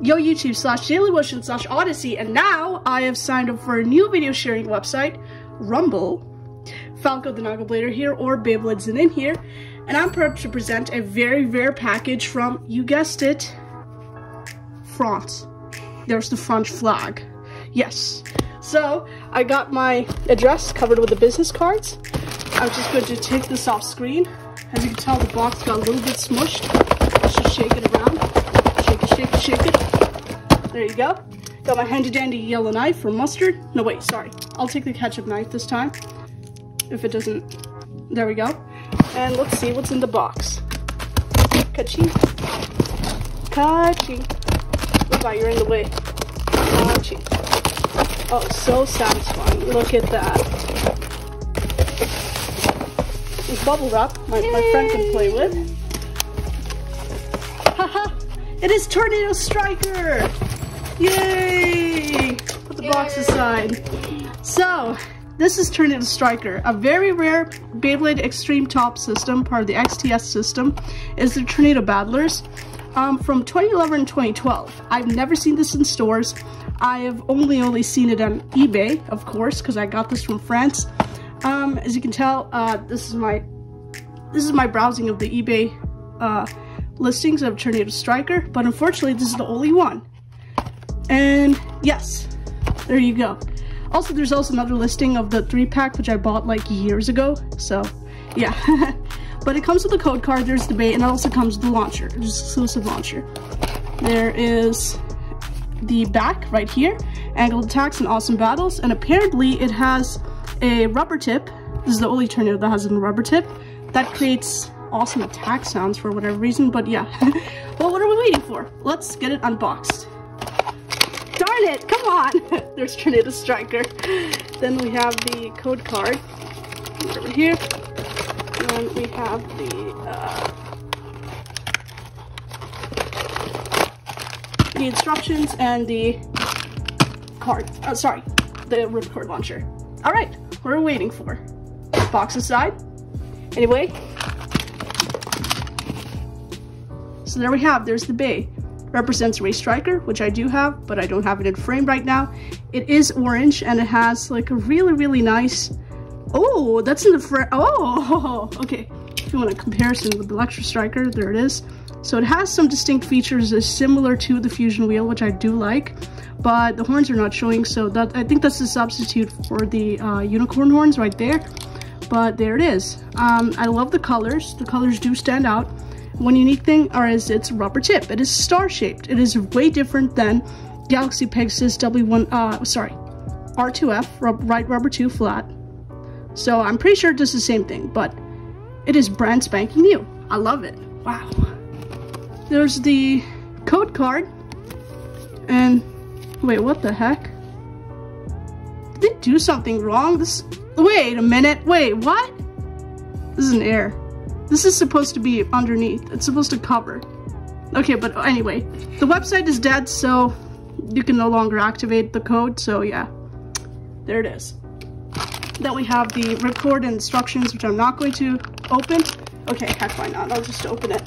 Yo YouTube /Dailymotion /Odysee, and now I have signed up for a new video sharing website, Rumble. Falco the Naga Blader here, or Beyblade Zenin here, and I'm proud to present a very rare package from, you guessed it, France. There's the French flag. Yes. So, I got my address covered with the business cards. I'm just going to take this off screen. As you can tell, the box got a little bit smushed. Let's just shake it around. Shake it, shake it, shake it. There you go. Got my handy dandy yellow knife for mustard. No, wait, sorry. I'll take the ketchup knife this time. If it doesn't, there we go. And let's see what's in the box. Ka-ching. Ka-ching. Look out, you're in the way. Ka-ching. Oh, so satisfying. Look at that. It's bubble wrap my friend can play with. Haha! It is Tornado Striker! Yay! Put the box aside. So, this is Tornado Striker, a very rare Beyblade Extreme Top system, part of the XTS system. Is the Tornado Battlers from 2011 and 2012. I've never seen this in stores. I have only seen it on eBay, of course, because I got this from France. As you can tell, this is my browsing of the eBay listings of Tornado Striker, but unfortunately this is the only one. And yes, there you go. Also, there's also another listing of the 3-pack, which I bought like years ago, so yeah. But it comes with a code card, there's the bait, and it also comes with the launcher, there's an exclusive launcher. There is the back right here, angled attacks and awesome battles, and apparently it has a rubber tip. This is the only Tornado that has a rubber tip. That creates awesome attack sounds for whatever reason, but yeah. Well, what are we waiting for? Let's get it unboxed. Darn it, come on! There's Tornado Striker. Then we have the code card over here. And we have the instructions and the card. Sorry, the ripcord launcher. Alright, what are we waiting for? Box aside. Anyway. So there we have, there's the Bey. Represents Race Striker, which I do have, but I don't have it in frame right now. It is orange, and it has like a really nice... Oh, that's in the frame. Oh, okay. If you want a comparison with the Electro Striker, there it is. So it has some distinct features that's similar to the Fusion Wheel, which I do like, but the horns are not showing, so that I think that's a substitute for the unicorn horns right there. But there it is. I love the colors. The colors do stand out. One unique thing is its rubber tip. It is star-shaped. It is way different than Galaxy Pegasus R2F, right rubber 2 flat. So I'm pretty sure it's the same thing, but it is brand spanking new. I love it. Wow. There's the code card. And wait, what the heck? Did they do something wrong? Wait a minute. Wait, what? This is an error. This is supposed to be underneath. It's supposed to cover. Okay, but anyway, the website is dead, so you can no longer activate the code, so yeah. There it is. Then we have the ripcord and instructions, which I'm not going to open. Okay, heck, why not? I'll just open it.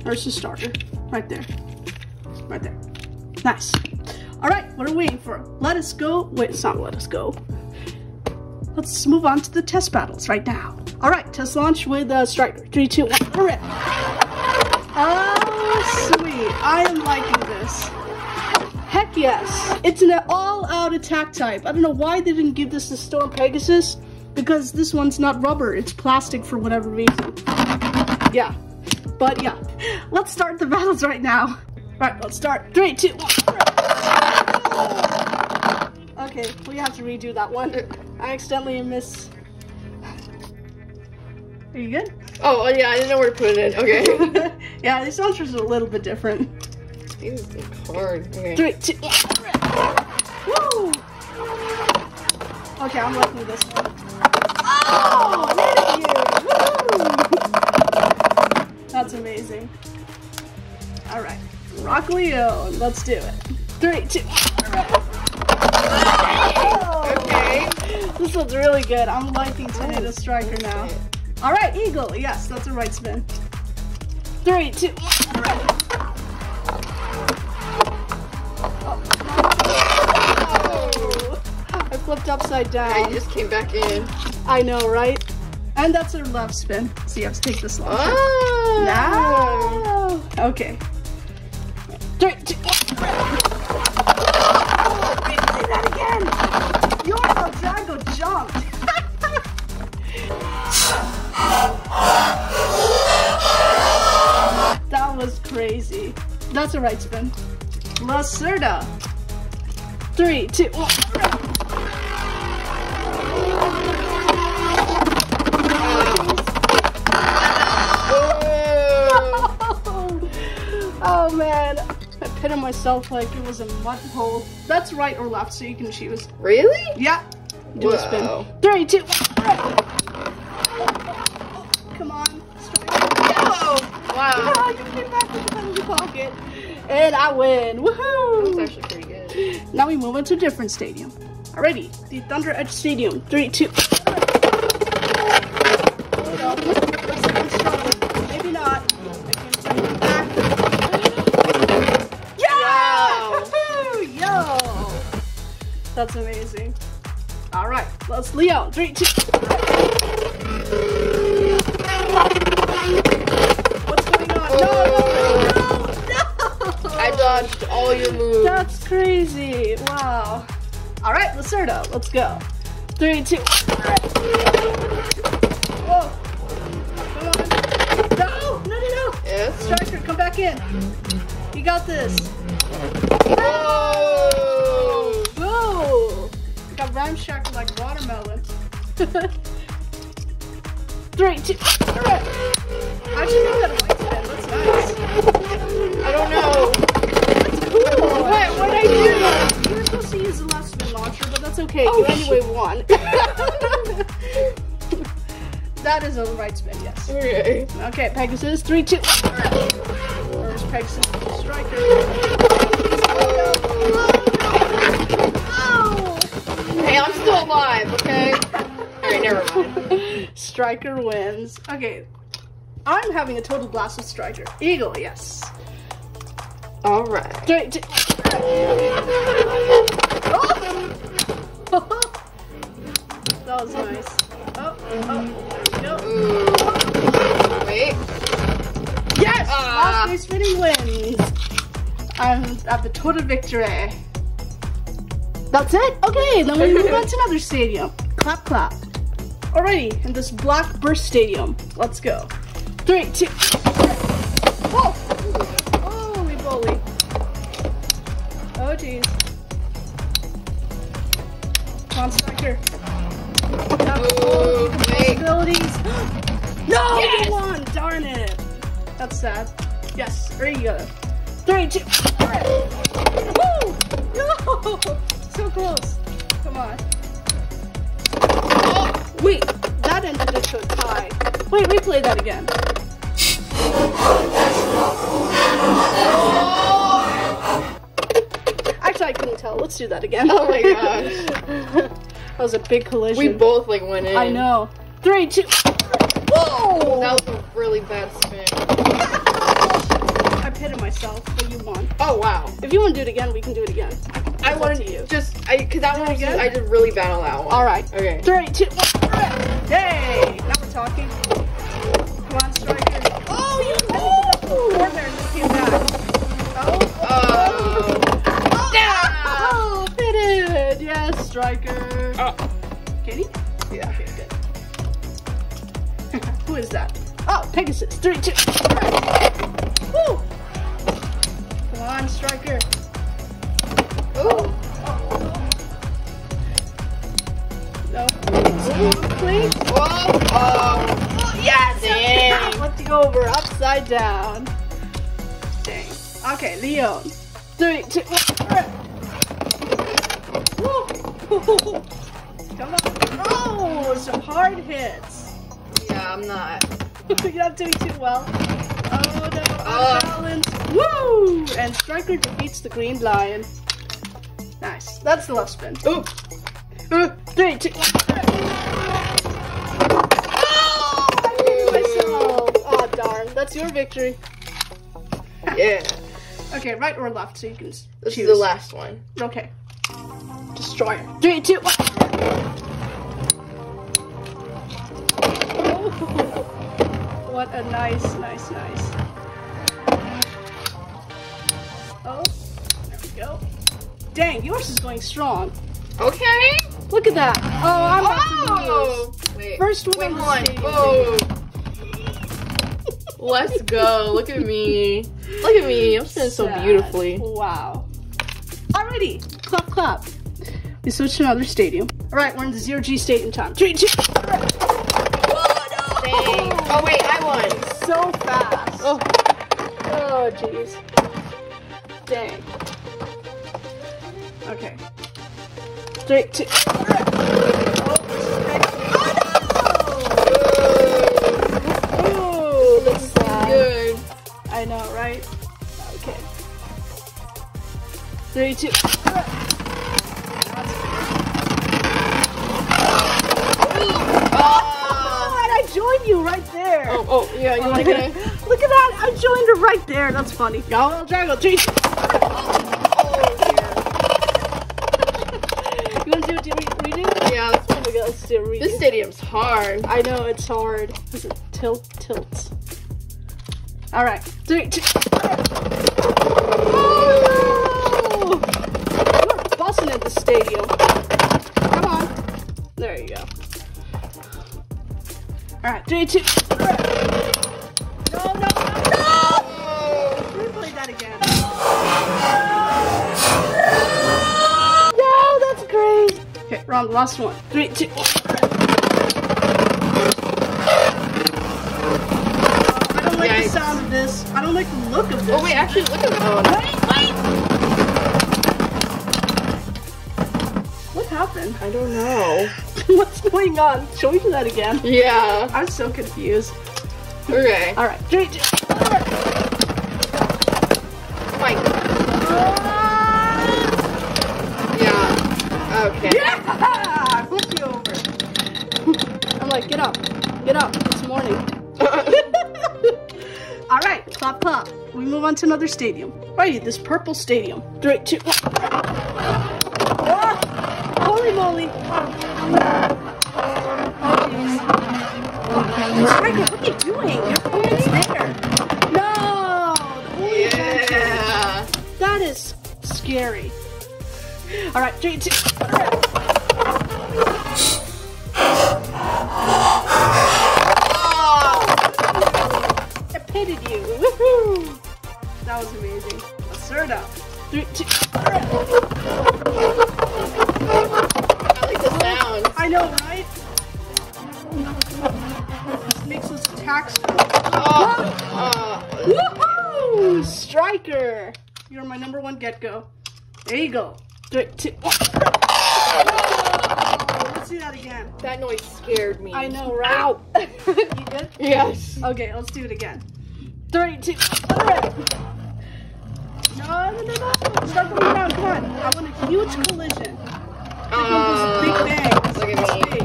There's the starter. Right there. Right there. Nice. Alright, what are we waiting for? Let us go. Wait, it's not let us go. Let's move on to the test battles right now. Alright, test launch with Striker. 3, 2, 1, rip! Oh, sweet. I am liking this. Heck yes. It's an all-out attack type. I don't know why they didn't give this to Storm Pegasus, because this one's not rubber. It's plastic for whatever reason. Yeah. But yeah. Let's start the battles right now. Alright, let's start. 3, 2, 1, rip! Okay, we have to redo that one. I accidentally missed. Are you good? Oh, yeah, I didn't know where to put it in. Okay. Yeah, these launchers are a little bit different. These are hard. Okay. 3, 2, 1. Woo! Okay, I'm liking this one. Oh, thank you! Woo! That's amazing. Alright. Rock Leo. Let's do it. 3, 2, 1. Oh! Okay. This one's really good. I'm liking Tornado Striker now. Alright, Eagle. Yes, that's a right spin. 3, 2, 1. flipped upside down. I just came back in. I know, right? And that's her left spin. So you have to take this long. Oh! No. Okay. 3, 2, 1. Oh, wait, do that again. Your Drago jumped. That was crazy. That's a right spin. Lacerda. 3, 2, 1. Oh man, I pitted myself like it was a mud hole. That's right or left, so you can choose. Really? Yeah. Do a spin. 3, 2, 1. Come on. Oh, wow. Yeah, you came back with the penalty pocket. And I win. Woohoo! That was actually pretty good. Now we move on to a different stadium. Alrighty, the Thunder Edge Stadium. 3, 2. Maybe not. I can't bring it back. Yeah! Wow. Yo! That's amazing. Alright, let's Leo. 3, 2. What's going on? No! I dodged all your moves. That's crazy. Wow. Alright, Lacerda, let's go. 3, 2, 1. Whoa. Come on. No. Yes. Striker, come back in. You got this. Whoa. Whoa. Got ramshacked like watermelon. 3, 2, 1. How'd you know that white spin? That's nice. I don't know. Cool. What did I do? You were supposed to use the last spin launcher, but that's okay. Oh, You anyway won. That is a right spin, yes. Okay. Okay, Pegasus, 3, 2. Where's Pegasus? Striker. Oh! Hey, I'm still alive, okay? Alright, never mind. Striker wins. Okay, I'm having a total blast with Striker. Eagle, yes. Alright. 3, 2. Oh! That was nice. Oh, there we go. Ooh. Wait. Yes! Last day spinning wins. I'm at the total victory. That's it? Okay, then we move on to another stadium. Clap, clap. Alrighty, in this black Bur Stadium. Let's go. 3, 2. Whoa! Holy moly. Oh, jeez. Come on, Striker. Ooh, wait. Possibilities. No! Yes! You won! Darn it. That's sad. Yes, there you go. 3, 2. Woo! No! So close. Come on. Oh, wait, that ended into a tie. Wait, replay that again. Actually, I couldn't tell. Let's do that again. Oh my gosh. That was a big collision. We both like went in. I know. 3, 2. Whoa! That was a really bad spin. I pitted myself, but you won. Oh wow. If you want to do it again, we can do it again. I It's wanted up to you. because that one again? I did really bad on that one. All right. Okay. 3, 2, 1. Yay! Now we're talking. Come on, Striker. Oh, you four there and you came back. Oh, pitted. Yes, Striker. Can he? Yeah. Okay, good. Who is that? Oh, Pegasus. 3, 2. Woo! Come on, Striker. Ooh. No. Please. Whoa. Oh. Yes! Dang. Flipped you over, upside down. Dang. Okay, Leon. 3, 2, 1. Woo! Come on. Oh, some hard hits. Yeah, I'm not. You're not doing too well. Oh no, unbalanced. Woo! And Striker defeats the Green Lion. Nice. That's the left spin. Ooh. 3, 2, 1. Oh! I hit myself. Oh darn. That's your victory. Yeah. Okay, right or left, so you can This choose. is the last one. Okay. Destroyer. 3, 2, 1. What a nice. Oh, there we go. Dang, yours is going strong. Okay. Look at that. Oh, I'm about to lose. Wait. First one. Wait, hold on. Oh. Let's go. Look at me. Look at me. I'm sitting so beautifully. Wow. Alrighty. Clap, clap. We switched to another stadium. Alright, we're in the Zerg Stadium time. 3, 2. Oh, no. Dang. Oh, wait. I won. So fast. Oh, jeez. Dang. Okay. 3, 2. Oh, that's sad. good. I know, right? Okay. 3, 2. I joined you right there. Oh, yeah. You want to get it? Look at that. I joined her right there. That's funny. Go, Drago. 3, 2. You want to do a redo? Yeah, let's Oh my god, let's do a redo. This stadium's hard. I know, it's hard. Because it tilts. Alright. 3, 2. Oh! You're busting at the stadium. Come on. There you go. Alright, 3, 2. No! Replay that again. No, that's great. Okay, wrong, last one. 3, 2. I don't like the sound of this. I don't like the look of this. Oh, wait, actually, look at that. Wait! What happened? I don't know. What's going on? Show me that again. Yeah. I'm so confused. Okay. Alright, 3, 2. Fine. Yeah. Okay. Yeah! I flipped you over. I'm like, get up. It's morning. Alright, clap, clap. We move on to another stadium. Right, this purple stadium. 3, 2, 1. Oh, holy moly. Striker, what are you doing? Your opponent's there. No! Yeah. That is scary. Alright, 3, 2. I pitted you. Woohoo! That was amazing. Assert up. 3, 2. I like the sound. I know, right? This makes us attack. Woohoo! Striker! You're my #1 get-go. There you go. 3, 2, 1. Let's do that again. That noise scared me. I know, right? Ow! You good? Yes. Okay, let's do it again. 3, 2, 1. No. Start going around. Come on. I want a huge collision. Big bang. Look at me.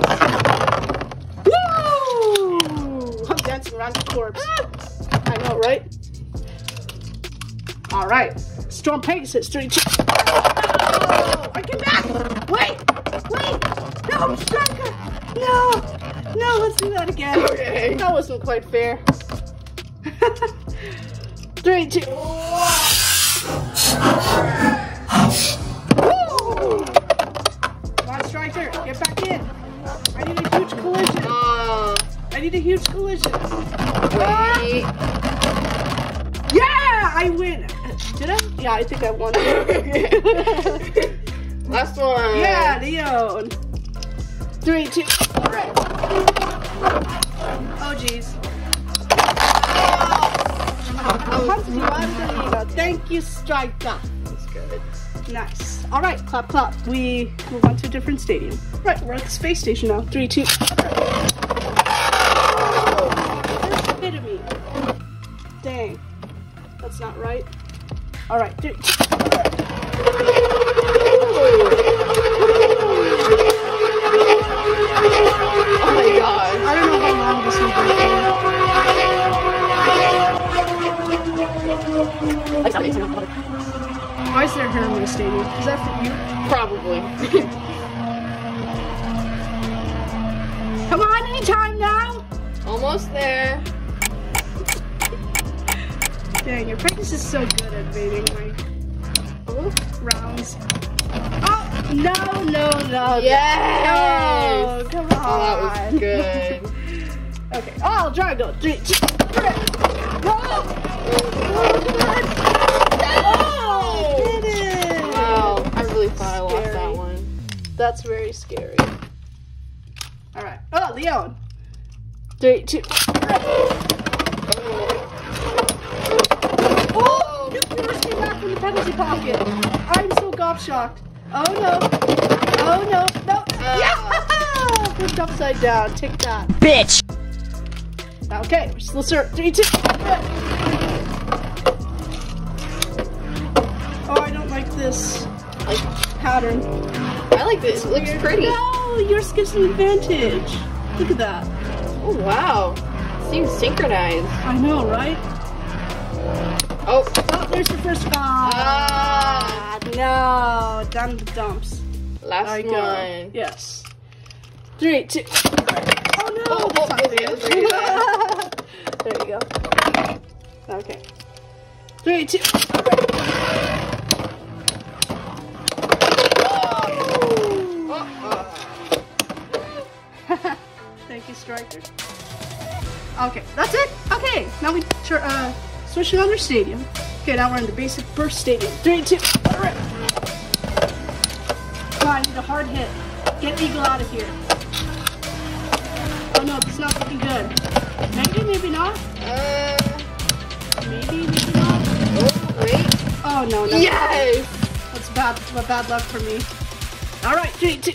Woo! I'm dancing around the corpse. I know, right? Alright. Storm Pegasus. 3, 2. Oh, I came back! Wait! No, Striker! No, let's do that again. Okay. That wasn't quite fair. 3, 2. Woo! Come on, Striker, get back in. I need a huge collision. Wait. Yeah, I win. Did I? Yeah, I think I won. Last one. Yeah, Leon. 3, 2. Oh, jeez. Thank you, Striker. That's good. Nice. All right, clap, clap. We move on to a different stadium. Right, we're at the space station now. 3, 2. Hit me. Dang. That's not right. All right. 3, 2. Oh my god. I don't know how long this will be. Why is there hair in my stadium? Is that for you? Probably. Come on, anytime now. Almost there. Dang, your Pegasus is so good at baiting my rounds. Oh, no. Yes! No, come on. Oh, that was good. Okay. Oh, Drago. 3, 2, 3. Roll! Oh, I did it! Wow, I really thought I lost that one. That's very scary. Alright. Oh, Leon. 3, 2, 3. Oh! You forced me back from the penalty pocket. I'm so gobshocked. Oh no. Oh no. No. Yeah! Flipped upside down. Take that. Bitch! Okay, let's start. 3, 2. Oh, I don't like this pattern. I like this. It looks pretty. No, yours gives an advantage. Look at that. Oh wow. Seems synchronized. I know, right? Oh, There's the first one. No, down the dumps. last There you one. go. Yes. 3, 2. Oh no, Oh, that's not yeah, fair. There you go. Okay. 3, 2. Thank you, Striker. Okay, that's it. Okay, now we switch to another stadium. Okay, now we're in the basic Bur Stadium. 3, 2. Alright. Come on, need a hard hit. Get Eagle out of here. Oh no, it's not looking good. Maybe, maybe not. Maybe not. Oh, wait. Oh no, no. Yes! That's bad luck for me. Alright, 3, 2.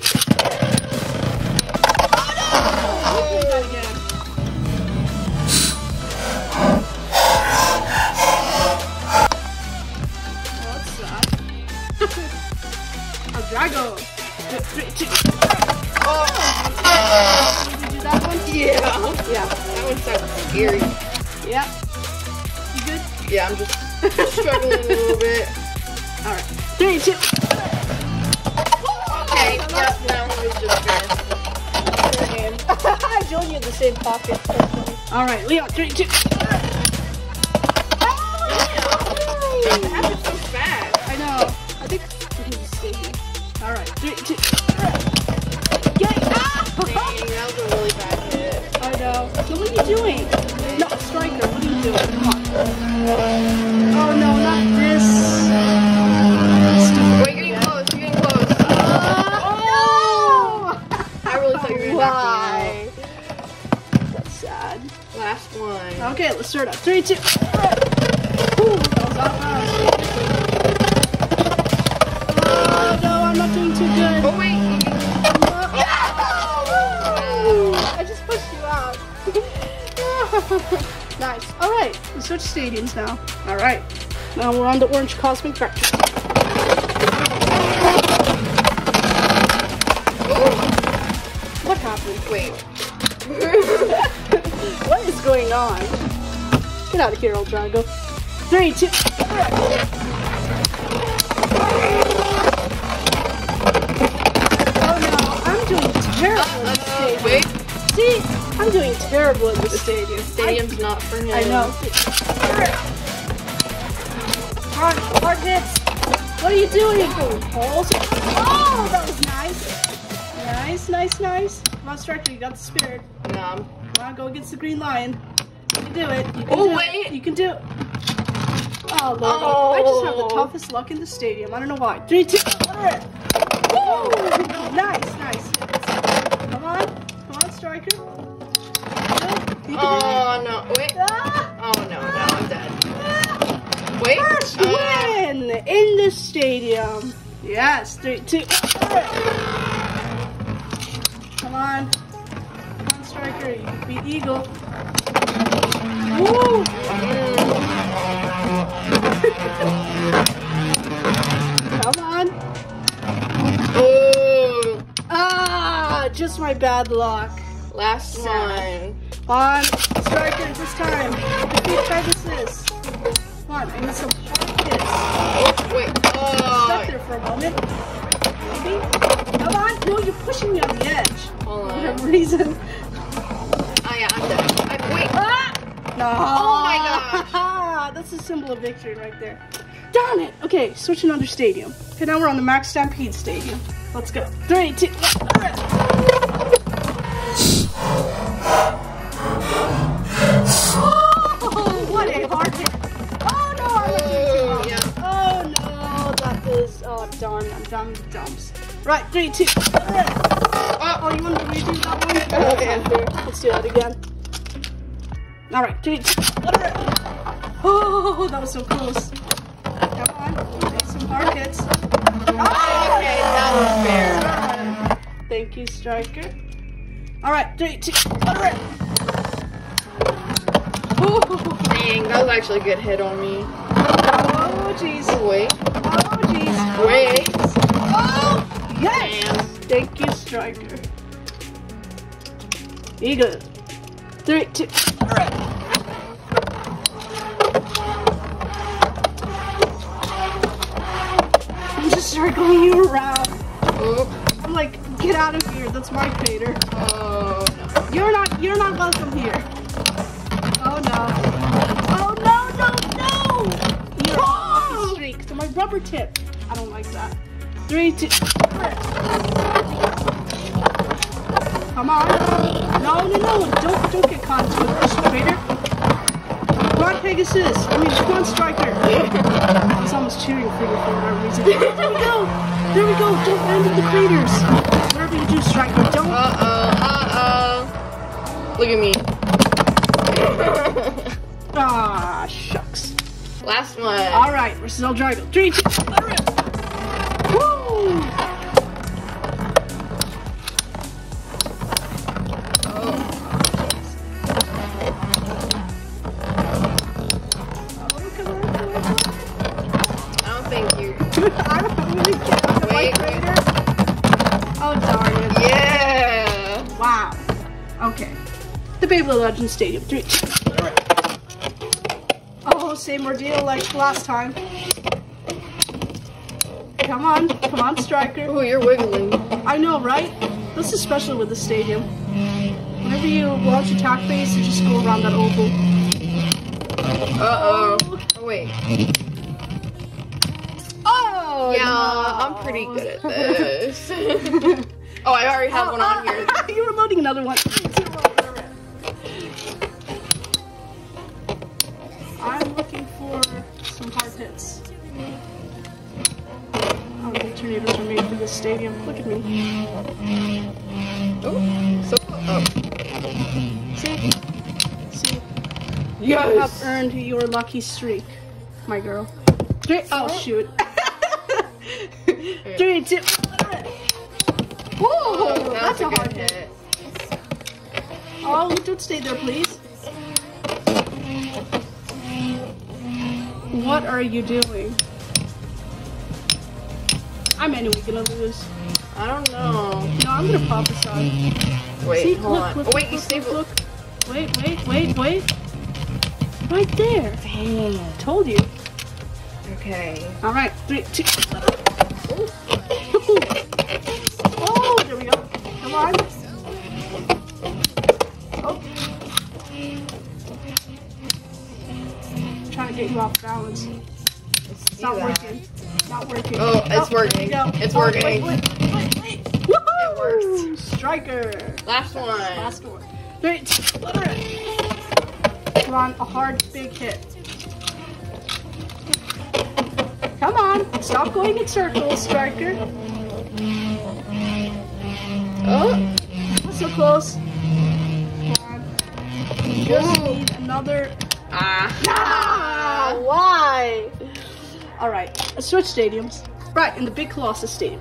Oh, do that again. What's that? A Drago. 3, 2. Oh! Did you do that one? Yeah. Yeah. That one sounds scary. Yeah. You good? Yeah, I'm just struggling a little bit. Alright. 3, 2. Okay, yeah, that one was just fair. I joined you in the same pocket. Alright, Leon, 3, 2. It happened so fast. I know. I think it was stadium. Alright, 3, 2. Yay! Ah! Dang, that was a really bad hit. I know. So what are you doing? No, Striker, what are you doing? Come on. Oh no, not this. Wait, you're getting close, you're getting close. Oh! I really thought you were going to knock Why? That's sad. me out. Last one. Okay, let's start up. 3, 2. Ooh, that was off fast. Oh no, I'm not doing too good. Oh, wait. I just pushed you out. Nice. Alright, we switch stadiums now. Alright. Now we're on the Orange Cosmic Vector. What happened? Wait. What is going on? Get out of here, old Drago. 3, 2. Oh no, I'm doing terrible in the stadium. Wait. See, I'm doing terrible in the stadium. Stadium's not for him. I know. Hard hits. What are you doing? Oh, that was nice. Nice. Come on, Striker, you got the spirit. No. Come on, go against the green lion. You can do it. You can Oh, do wait. It. You can do it. Oh, Lord. Oh. I just have the toughest luck in the stadium. I don't know why. 3, 2. Woo! Nice. Come on, Striker. You can do it. Oh, no. Wait. Ah! Oh, no, I'm dead. Wait. First win in the stadium. Yes, 3, 2. Come on, Striker. You can beat Eagle. Woo! Come on. Oh. Ah, just my bad luck. Last one. Come on, Striker, this time. Defeat Pegasus. Come on, I need some hard hits. Oh, wait. Stuck there for a moment. Maybe. Come on. No, you're pushing me on the edge. Hold For on. whatever reason. Oh my gosh. That's a symbol of victory right there. Darn it. Okay, switching under stadium. Okay, now we're on the Max Stampede Stadium. Let's go. 3, 2, 1. Oh, what a hard hit. Oh no, I went too Yeah. Oh no, that is, oh darn, I'm done with dumps. Right, 3, 2, 1. Oh, you want to redo that one? Okay. Let's do that again. Alright, 3, 2, 1. Oh, that was so close. Come on, take some hard hits. Okay, that was fair. Thank you, Striker. Alright, 3, 2, 1. Dang, that was actually a good hit on me. Oh, jeez. Oh, wait. Oh, jeez. Wait. Oh, yes. Damn. Thank you, Striker. Eagle. 3, 2, 1. I'm just circling you around. Oh. I'm like, get out of here. That's my crater. Oh, no. You're not welcome here. Oh no. Oh no, no, no! You're on a streak to my rubber tip. I don't like that. 3, 2, 1. Come on. No, no, no. Don't get caught into a crater. Come on, Pegasus. Come on, Striker. I was almost cheering for you for whatever reason. There we go. There we go. Don't land in the craters. Whatever you do, Striker, don't. Look at me. Ah, shucks. Last one. All right, versus El Drago. 3, 2, 1. Woo! I don't think you. I don't really get out of my Wait. crater. Oh, darn it. Yeah. Wow. Okay. The Bab Legend Stadium. 3, 2, 1. Oh, same ordeal like last time. Come on, Striker. Oh, you're wiggling. I know, right? This is special with the stadium. Whenever you launch attack base, you just go around that oval. Uh-oh. Oh, wait. Oh, Yeah, no. I'm pretty good at this. Oh, I already have one on here. You were loading another one. I'm looking for some hard hits. Oh, the tornadoes are made for this stadium. Look at me. Oh, so, See? You Yes. have earned your lucky streak, my girl. 3, oh, shoot. 3, 2, 1. Whoa, that's a hard hit. Oh, don't stay there, please. What are you doing? I'm anyway gonna lose. I don't know. No, I'm gonna pop aside. Wait, See, hold look, on. look, Oh, wait, look, you stable. look. Wait. Right there. Dang. Told you. Okay. Alright, 3, 2, 1. Oh, there we go. Come on. Oh. I'm trying to get you off balance. It's not working. Not working. Oh, it's working. There you go. It's Oh, working. Wait. Woohoo! It works. Striker. Last one. Last one. 3, 2, 1. Come on, a hard big hit. Come on, stop going in circles, Striker. Oh. That's so close. Come on. You just need another. Ah, why? Alright, let's switch stadiums. Right, in the big Colossus Stadium.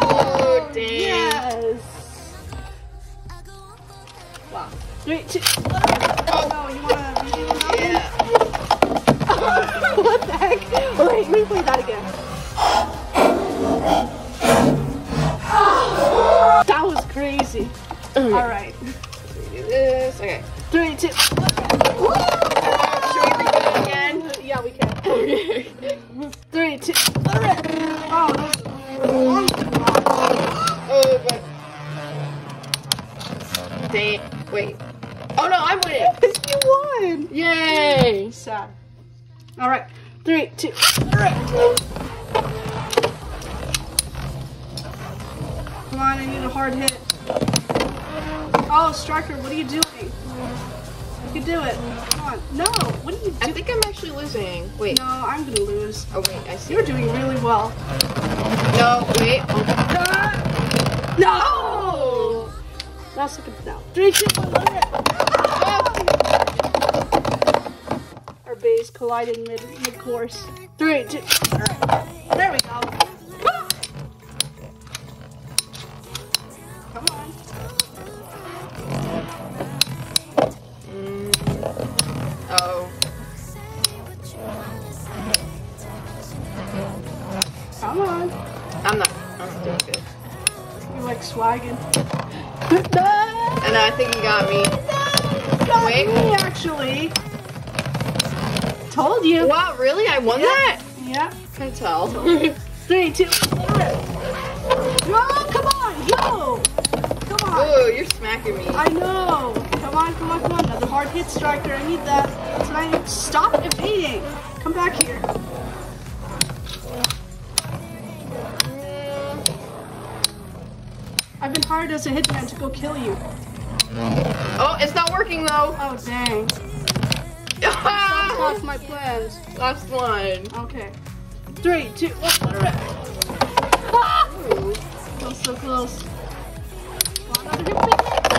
Oh, dang. Yes. Wow. 3, 2, 1. Oh no, you wanna redo that? Yeah. What the heck? Oh, wait, let me play that again. That was crazy. Alright. Do this. Okay. 3, 2, 1. Should we redo it again? Yeah, we can. 3, 2, 1. Oh, that was Oh, but. me. Sad. All right, 3, 2. Come on, I need a hard hit. Oh, Striker, what are you doing? You can do it. Come on. No, what are you doing? I think I'm actually losing. Wait. No, I'm gonna lose. Oh, wait, I see. You're doing really well. No, wait. No! Last second now. 3, 2, 1, let it. Our bays colliding mid-course. 3, 2. There we go. Come on. Oh. Come on. I'm not doing good. You're like swagging. And I think you got me. Got Wait. me, actually. Told you. Wow, really? I won that? Yeah. Can tell. 3, 2. No, come on, yo. Come on. Ooh, you're smacking me. I know. Come on, come on, come on. Another hard hit, Striker. I need that. That's what I need. Stop evading. Come back here. I've been hired as a hitman to go kill you. Oh, it's not working though. Oh, dang. That's off my plans. Last one. Okay. 3, 2, 1. Ah! That was so close.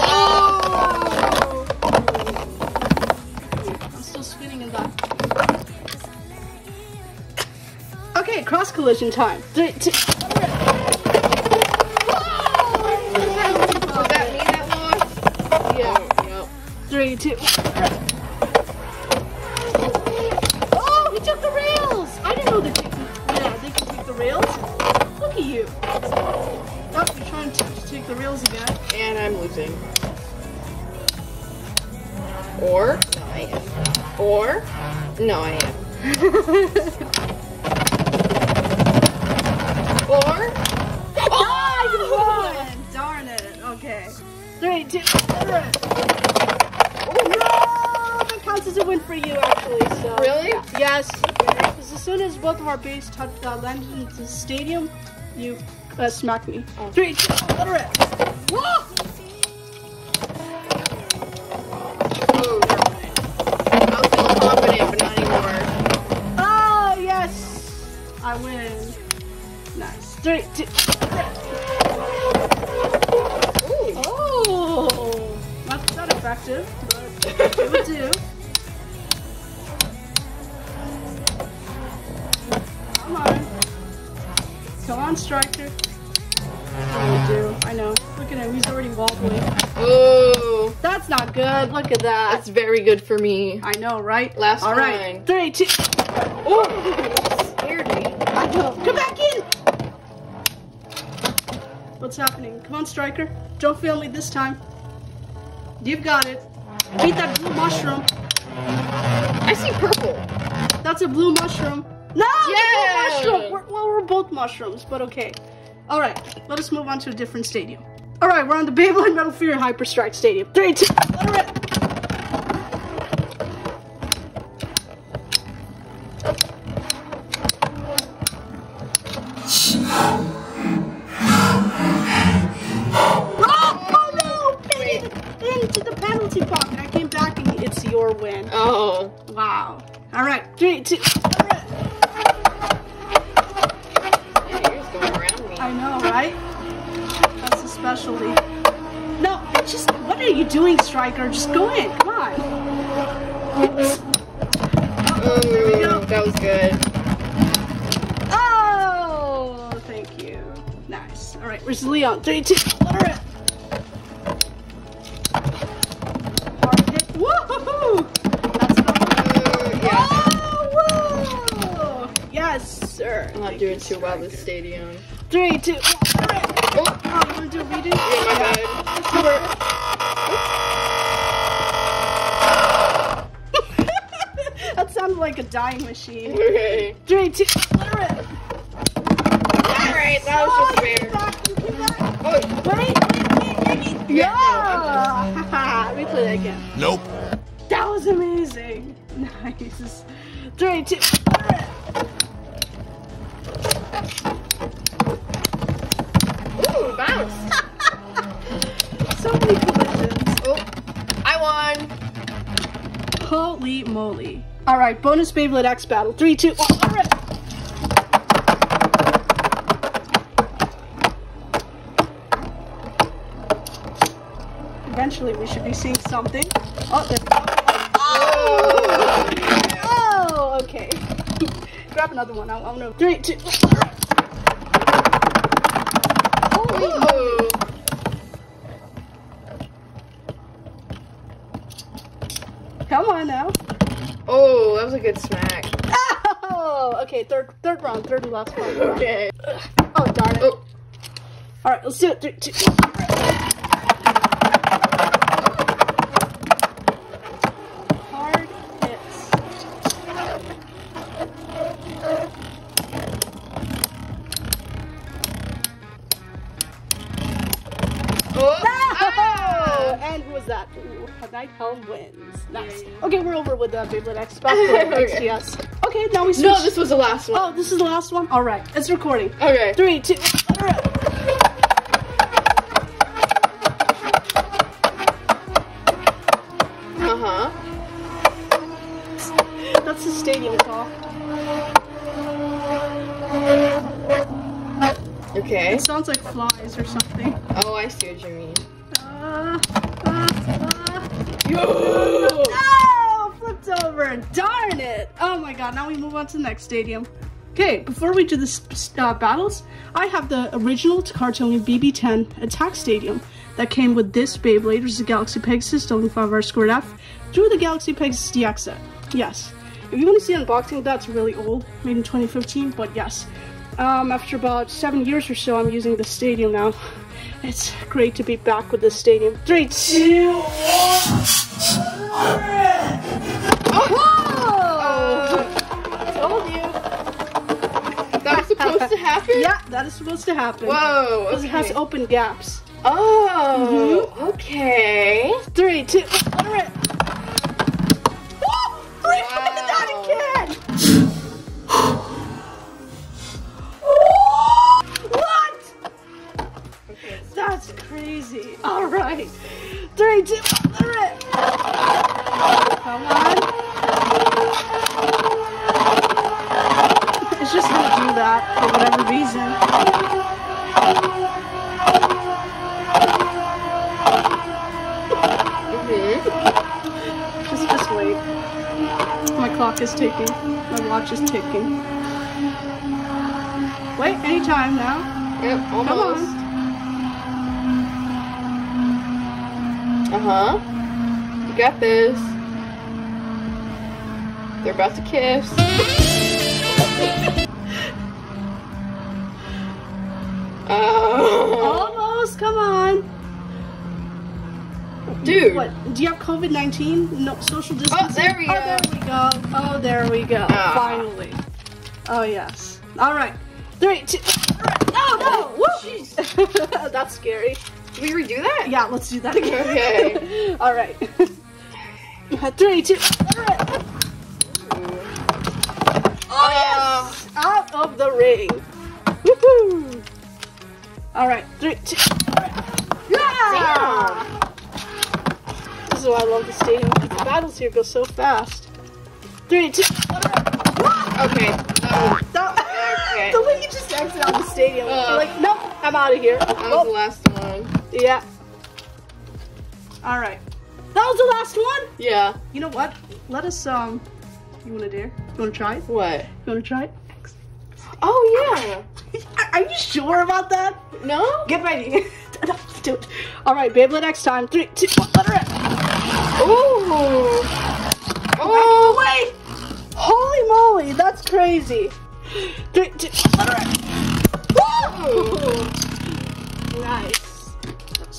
Oh! I'm still spinning in that. Okay, cross collision time. 3, 2. Was that me that lost? Yeah. Yep. 3, 2. Oh, he took the rails. I didn't know they can take the rails. Look at you. Oh, you're trying to take the rails again. And I'm losing. Or no, I am. Or no, I am. Or Oh, you won! Darn it. Okay. 3, 2. Oh no! That counts as a win for you, actually. So. Really? Yes. Because as soon as both of our bays landed into the stadium, you smacked me. 3, 2. Whoa! oh, never mind. I was feeling confident, but not anymore. Oh yes! I win. Nice. 3, 2. Ooh. Oh! Not that effective, but it would do. Come on. Come on, Striker. What do you do? I know. Look at him. He's already wobbling. Ooh. That's not good. Look at that. That's very good for me. I know, right? Last All right. one. 3, 2. Oh, scared me. I know. Come back in. What's happening? Come on, Striker. Don't fail me this time. You've got it. Beat that blue mushroom. I see purple. That's a blue mushroom. No! Yeah! It's a blue mushroom. We're both mushrooms, but okay. Alright, let us move on to a different stadium. Alright, we're on the Beyblade Metal Fury Hyper Strike Stadium. 3, 2, alright. Oh no! Into the penalty pocket. I came back and it's your win. Oh. Wow. Alright, 3, 2, alright. Yeah, you're just going around me. I know, right? That's a specialty. No, just, what are you doing, Striker? Just go in, come on. Ooh, there we go. that was good. Oh, thank you. Nice. Alright, where's Leon? 3, 2, alright. Hard hit. Woohoo! That's not Yeah. Oh, whoa! Yes, sir. I'm not Thank doing you, too well this Striker. stadium. 3, 2, 1, alright. Oh, Oh, you wanna do a redo? yeah, my bad. That sounded like a dying machine. Okay. 3, 2, alright. Alright, that was just fair. You came back. Oh, Wait. Yeah. Yeah. Haha, replay that again. Nope. That was amazing. Nice. 3, 2. Ooh, bounce. So many collisions. Oh, I won. Holy moly. Alright, bonus Beyblade X battle. 3, 2, 1. Alright. Eventually we should be seeing something. Oh, there we go. Oh, okay. Grab another one. I don't know. 3, 2, 1. Holy moly. Come on now. Oh, that was a good smack. Oh, okay. Third round. Third and last round. Okay. Oh, darn it. Oh. All right, let's do it. 3, 2. Hard hits. Oh. Oh, and who was that? Ooh, Night Helm wins. Nice. Okay, we're over with the Beyblade X back to XTS. Okay, now we switch. No, this was the last one. Oh, this is the last one? All right, it's recording. Okay. 3, 2, 1. Uh-huh. That's the stadium call. Okay. It sounds like flies or something. Oh, I see what you mean. No! Flipped over. Darn it. Oh my god, now we move on to the next stadium. Okay, before we do the battles, I have the original cartoon BB10 Attack Stadium that came with this Beyblade, which is the Galaxy Pegasus R2F, through the Galaxy Pegasus DX set. Yes. If you want to see unboxing, that's really old, made in 2015, but yes. After about 7 years or so, I'm using the stadium now. It's great to be back with this stadium. 3, 2, 1. Whoa! Told you. That was supposed to happen? Yeah, that is supposed to happen. Whoa. Because it has open gaps. Oh. Okay. 3, 2, 1. Woo! That again! What? Okay. That's crazy. All right. 3, 2, 1. Come on. It's just gonna do that for whatever reason. Just wait. My clock is ticking. My watch is ticking. Wait, anytime now. Yep, almost. Come on. Uh-huh. You got this. They're about to kiss. Almost, come on. Dude. What? Do you have COVID-19? No social distancing? Oh, there we go. Oh, there we go. Oh, there we go. Ah. Finally. Oh, yes. All right. 3, 2, 1. Oh, no. Woo! Jeez. That's scary. Can we redo that? Yeah, let's do that again. Okay. All right. 3, 2, 1. Oh, yes! Out of the ring. Woohoo! All right. 3, 2, 1. Yeah! This is why I love the stadium. The battles here go so fast. 3, 2, 1. Okay. Okay. The way you just exit out of the stadium. You're like, nope, I'm out of here. That was the last one. Yeah. All right. That was the last one? Yeah. You know what? Let us, you want to dare? You want to try it? What? You want to try it? Oh, yeah. Are you sure about that? No? Get ready. Do it. All right, Beyblade X time. 3, 2, 1, let her in. Ooh. Oh, wait. Holy moly, that's crazy. 3, 2, 1, let her in. Woo! Nice.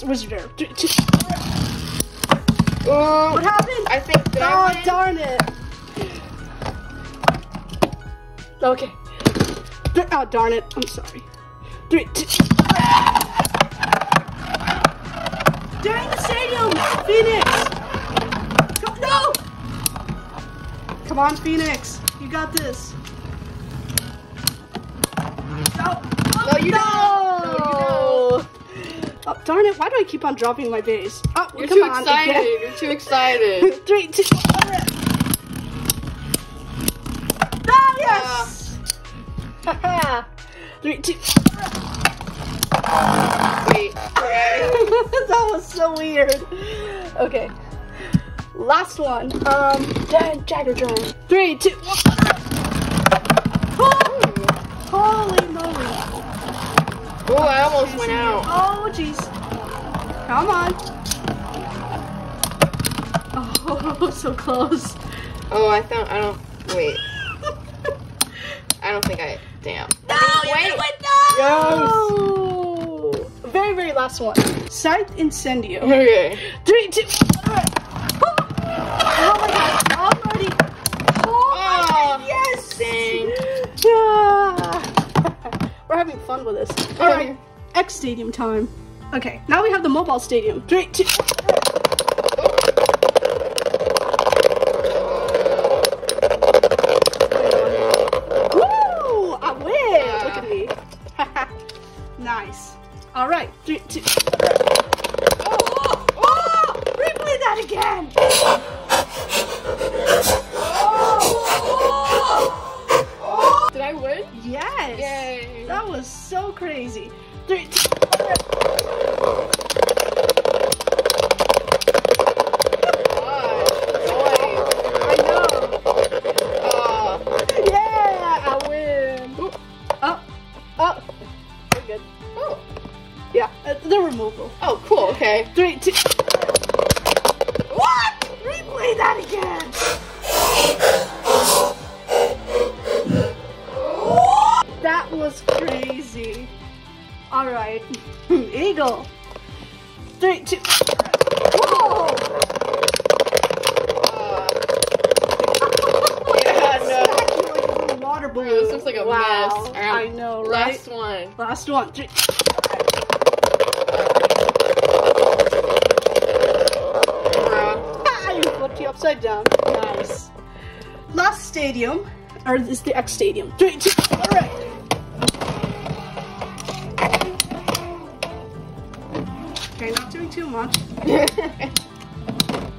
Wizard. 3, 2, 1. What happened? I think that I Oh, win. darn it. Okay. Oh, darn it. I'm sorry. 3, 2. During the stadium, Phoenix. Go, no! Come on, Phoenix. You got this. No, No, you don't. No, you don't. Oh, darn it. Why do I keep on dropping my base? Oh, You're come too on. excited. Again. You're too excited. 3, 2, 1. Oh, yes! Haha. 3, 2, 1. Wait. Okay. That was so weird. Okay. Last one. Jagger turn. 3, 2, 1. Oh! Holy moly. Oh, I almost went out. Oh, jeez. Come on. Oh, so close. Oh, I don't, wait. I don't think damn. No, Wait. No! Very, very last one. Scythe Incendio. Okay. 3, 2, 1. Oh my god, already. Oh my god, yes! Dang. Yeah. We're having fun with this. Alright, X Stadium time. Okay, now we have the mobile stadium. 3, 2, 1. Woo! I win! Look at me. Nice. Alright, 3, 2, 1. Oh! Replay that again! Did I win? Yes! Yay! That was so crazy. 3, 2, 1. I know. Yeah, I win. Oh, we're good. Oh. Yeah, they're removable. Oh, cool. Okay. 3, 2. What? Replay that again. That was crazy. All right, Eagle. 3, 2. Whoa! Yeah, no. Like a little water balloon. This looks like a mess. Wow, I know, right? Last one. Last one. 3. Ah, you flipped you upside down. Nice. Last stadium, or this is the X Stadium. 3, 2. All right. Okay, not doing too much.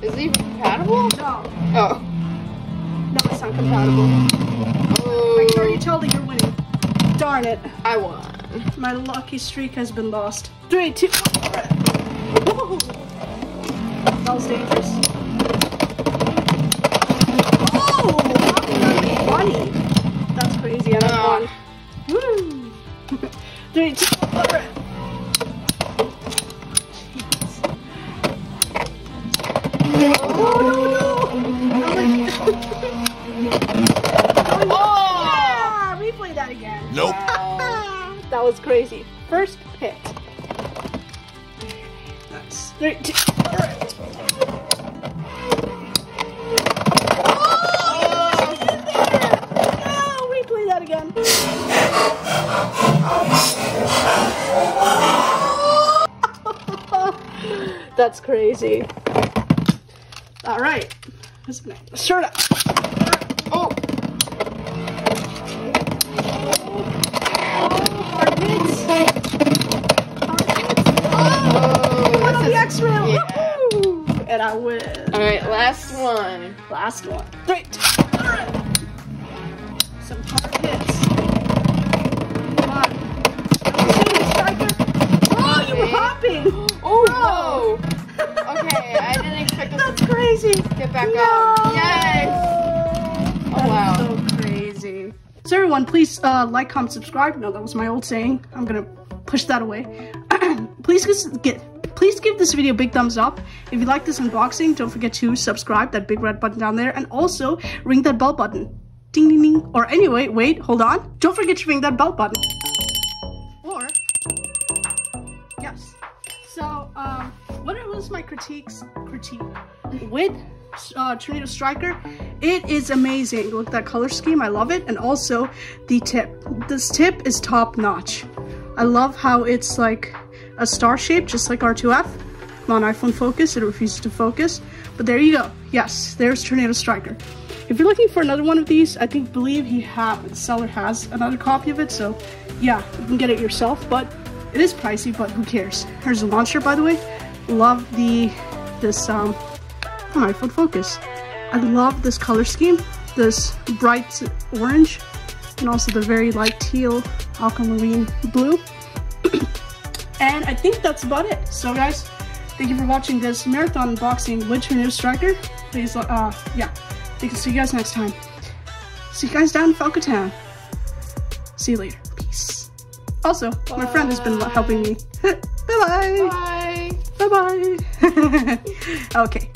Is he compatible? No, Oh. no, it's not compatible. Oh. I can already tell that you're winning. Darn it. I won. My lucky streak has been lost. 3, 2, 1. Whoa. That was dangerous. Oh, funny. That's crazy. And I won. Woo. 3, 2, 1. Oh, no. Yeah, replay that again. Nope. That was crazy. First hit. Nice. 3, 2, 1. Oh, get in there. No, replay that again. That's crazy. All right. What's next? Start up. Oh. Hard hits. Oh. The X-Rail. Yeah. Woohoo! And I win. All right, last one. Last one. 3, 2, 1. Some hard hits. Come on. Oh, you were hopping. Oh, whoa. Okay, I didn't expect us That's crazy. to get back No. up. Yes. Oh, wow. So crazy. So everyone, please like, comment, subscribe. No, that was my old saying. I'm gonna push that away. Please give this video a big thumbs up. If you like this unboxing, don't forget to subscribe, that big red button down there, and also ring that bell button. Ding, ding, ding. Or anyway, wait, hold on. Don't forget to ring that bell button. Or, yes. So, what was my critique with Tornado Striker? It is amazing. Look at that color scheme. I love it. And also the tip. This tip is top notch. I love how it's like a star shape, just like R2F. Come on, iPhone focus. It refuses to focus. But there you go. Yes, there's Tornado Striker. if you're looking for another one of these, I believe the seller has another copy of it, so yeah, you can get it yourself, but it is pricey, but who cares? Here's the launcher, by the way. Love this my phone focus. I love this color scheme, this bright orange, and also the very light teal aquamarine blue. And I think that's about it. So guys, thank you for watching this marathon unboxing with Tornado Striker. Please, yeah, see you guys next time. See you guys down in Falco Town. See you later. Peace. Also, my friend has been helping me. Bye-bye. Bye. Bye-bye. Okay.